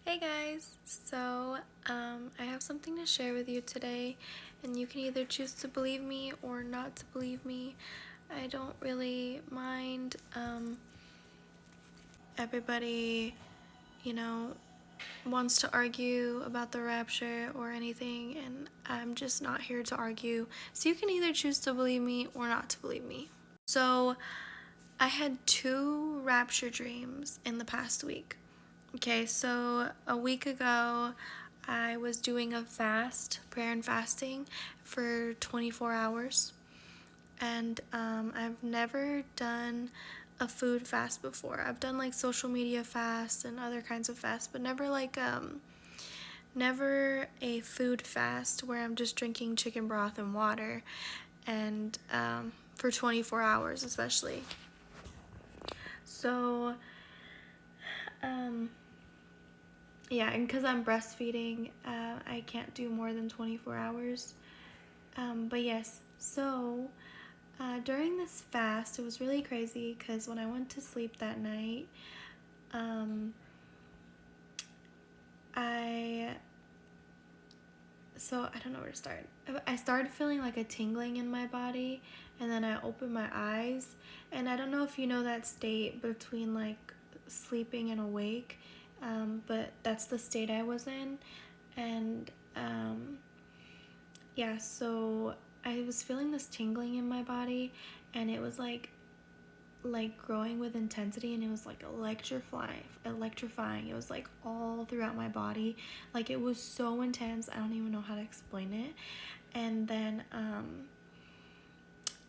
Hey guys, I have something to share with you today, and you can either choose to believe me or not to believe me. I don't really mind. Everybody, you know, wants to argue about the rapture or anything, and I'm just not here to argue. So you can either choose to believe me or not to believe me. So I had two rapture dreams in the past week. Okay, so a week ago, I was doing a fast, prayer and fasting, for 24 hours. And I've never done a food fast before. I've done like social media fasts and other kinds of fasts, but never a food fast where I'm just drinking chicken broth and water, and for 24 hours especially. So, um, yeah, and because I'm breastfeeding, I can't do more than 24 hours. But yes, so during this fast, it was really crazy because when I went to sleep that night, um, I don't know where to start. I started feeling like a tingling in my body, and then I opened my eyes, and I don't know if you know that state between like sleeping and awake, but that's the state I was in, and yeah, so I was feeling this tingling in my body, and it was like growing with intensity, and it was like electrifying. It was like all throughout my body. Like it was so intense. I don't even know how to explain it. And then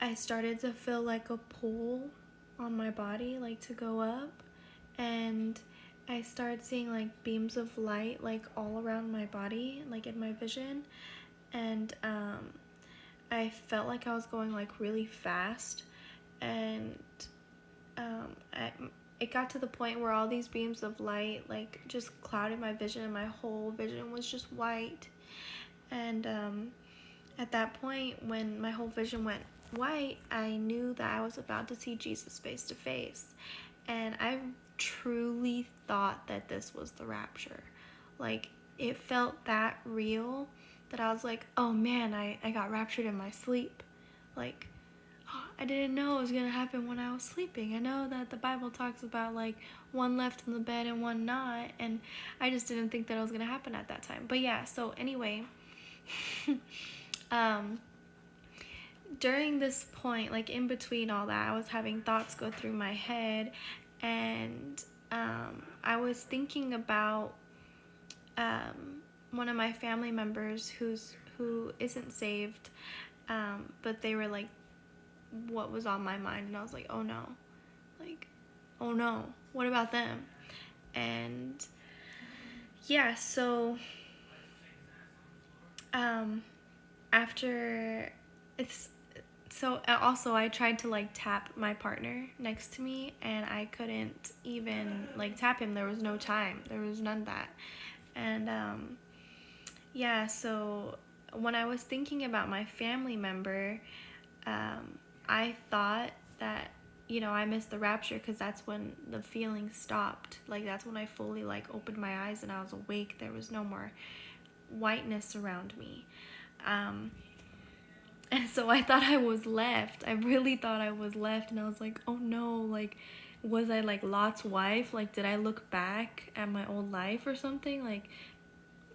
I started to feel like a pull on my body, like to go up, and I started seeing like beams of light like all around my body, like in my vision. And I felt like I was going like really fast, and it got to the point where all these beams of light like just clouded my vision, and my whole vision was just white. And at that point, when my whole vision went white, I knew that I was about to see Jesus face to face, and I truly thought that this was the rapture. Like, it felt that real that I was like, oh man, I got raptured in my sleep. Like, I didn't know it was gonna happen when I was sleeping. I know that the Bible talks about like one left in the bed and one not, and I just didn't think that it was gonna happen at that time. But yeah, so anyway, um, during this point, like in between all that, I was having thoughts go through my head, and I was thinking about one of my family members who isn't saved, but they were like what was on my mind, and I was like, oh no, like, oh no, what about them? And yeah, so after it's so also I tried to like tap my partner next to me, and I couldn't even like tap him. There was no time, there was none of that. And yeah, so when I was thinking about my family member, I thought that, I missed the rapture because that's when the feeling stopped. Like, that's when I fully, like, opened my eyes and I was awake. There was no more whiteness around me. And so I thought I was left. I really thought I was left. And I was like, oh no, like, was I, like, Lot's wife? Like, did I look back at my old life or something? Like,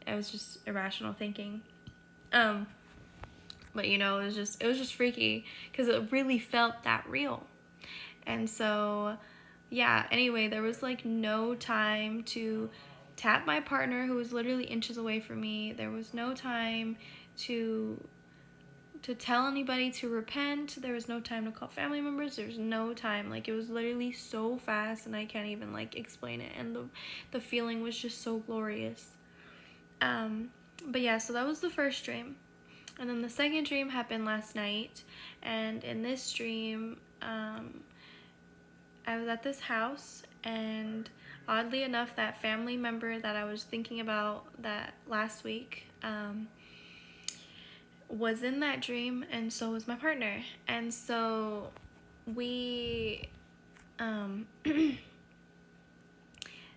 it was just irrational thinking. But it was just freaky because it really felt that real. And so yeah, anyway, there was like no time to tap my partner who was literally inches away from me. There was no time to tell anybody to repent. There was no time to call family members. There was no time. Like, it was literally so fast, and I can't even like explain it. And the feeling was just so glorious. But yeah, so that was the first dream. And then the second dream happened last night, and in this dream, I was at this house, and oddly enough, that family member that I was thinking about that last week was in that dream, and so was my partner. And so we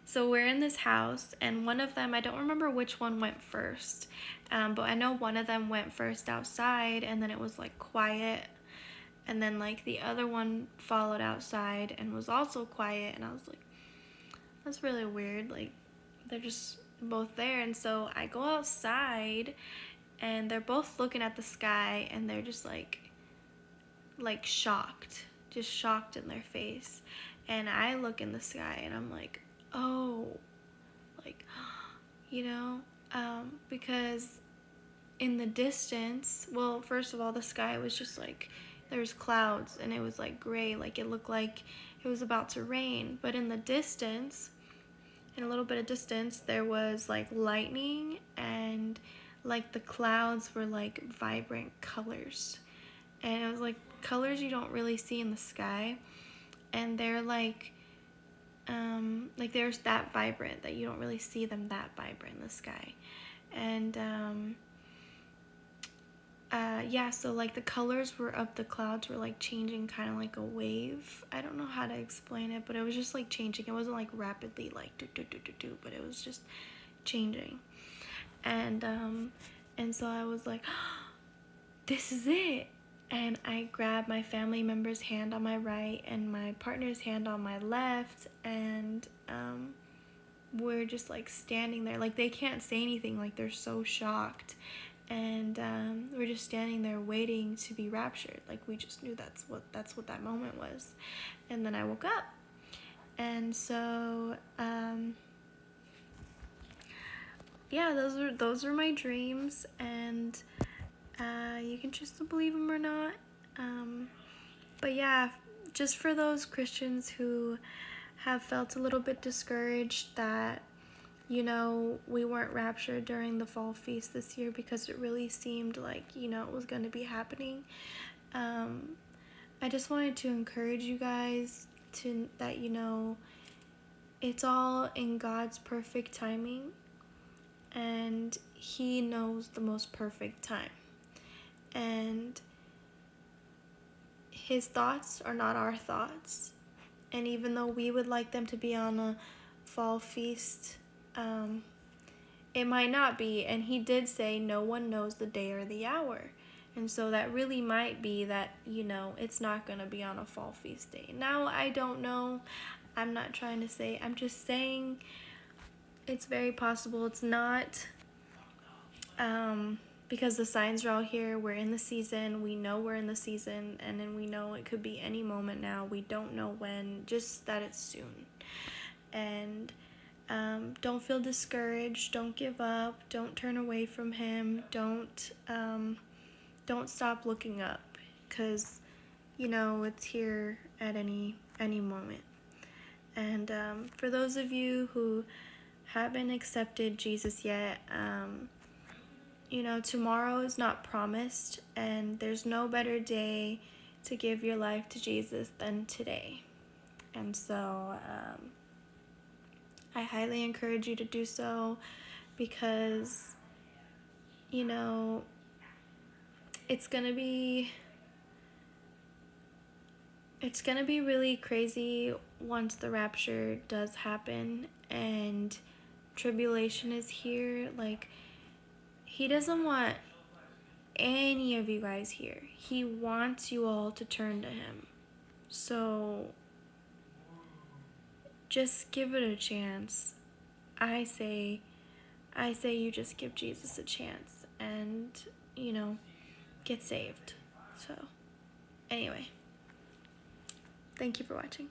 So we're in this house, and one of them, I don't remember which one went first, but I know one of them went first outside, and then it was like quiet, and then like the other one followed outside and was also quiet, and I was like, that's really weird, like they're just both there. And so I go outside, and they're both looking at the sky, and they're just like shocked, just shocked in their face. And I look in the sky, and I'm like, oh, like, you know, because in the distance, well, first of all, the sky was just like, there was clouds, and it was like gray, like it looked like it was about to rain. But in the distance, in a little bit of distance, there was like lightning, and like the clouds were like vibrant colors, and it was like colors you don't really see in the sky, and they're like there's that vibrant that you don't really see them that vibrant in the sky. And yeah, so like the colors were of the clouds were like changing, kind of like a wave. I don't know how to explain it, but it was just like changing. It wasn't like rapidly like do do do do do, but it was just changing. And so I was like, oh, this is it. And I grabbed my family member's hand on my right and my partner's hand on my left, and we're just like standing there, like they can't say anything, like they're so shocked. And we're just standing there waiting to be raptured. Like we just knew that's what that moment was. And then I woke up, and so yeah, those were my dreams, and you can choose to believe them or not. But yeah, just for those Christians who have felt a little bit discouraged that, you know, we weren't raptured during the fall feast this year because it really seemed like, you know, it was going to be happening. I just wanted to encourage you guys that, you know, it's all in God's perfect timing, and He knows the most perfect time. And His thoughts are not our thoughts. And even though we would like them to be on a fall feast, it might not be. And He did say no one knows the day or the hour. And so that really might be that, you know, it's not going to be on a fall feast day. Now, I don't know. I'm not trying to say. I'm just saying it's very possible. It's not. Because the signs are all here. We're in the season. We know we're in the season. And then we know it could be any moment now. We don't know when. Just that it's soon. And don't feel discouraged. Don't give up. Don't turn away from Him. Don't stop looking up, because, you know, it's here at any moment. And for those of you who haven't accepted Jesus yet, you know, tomorrow is not promised, and there's no better day to give your life to Jesus than today. And so I highly encourage you to do so, because, you know, it's gonna be really crazy once the rapture does happen and tribulation is here. Like, He doesn't want any of you guys here. He wants you all to turn to Him. So just give it a chance. I say you just give Jesus a chance and, you know, get saved. So anyway, thank you for watching.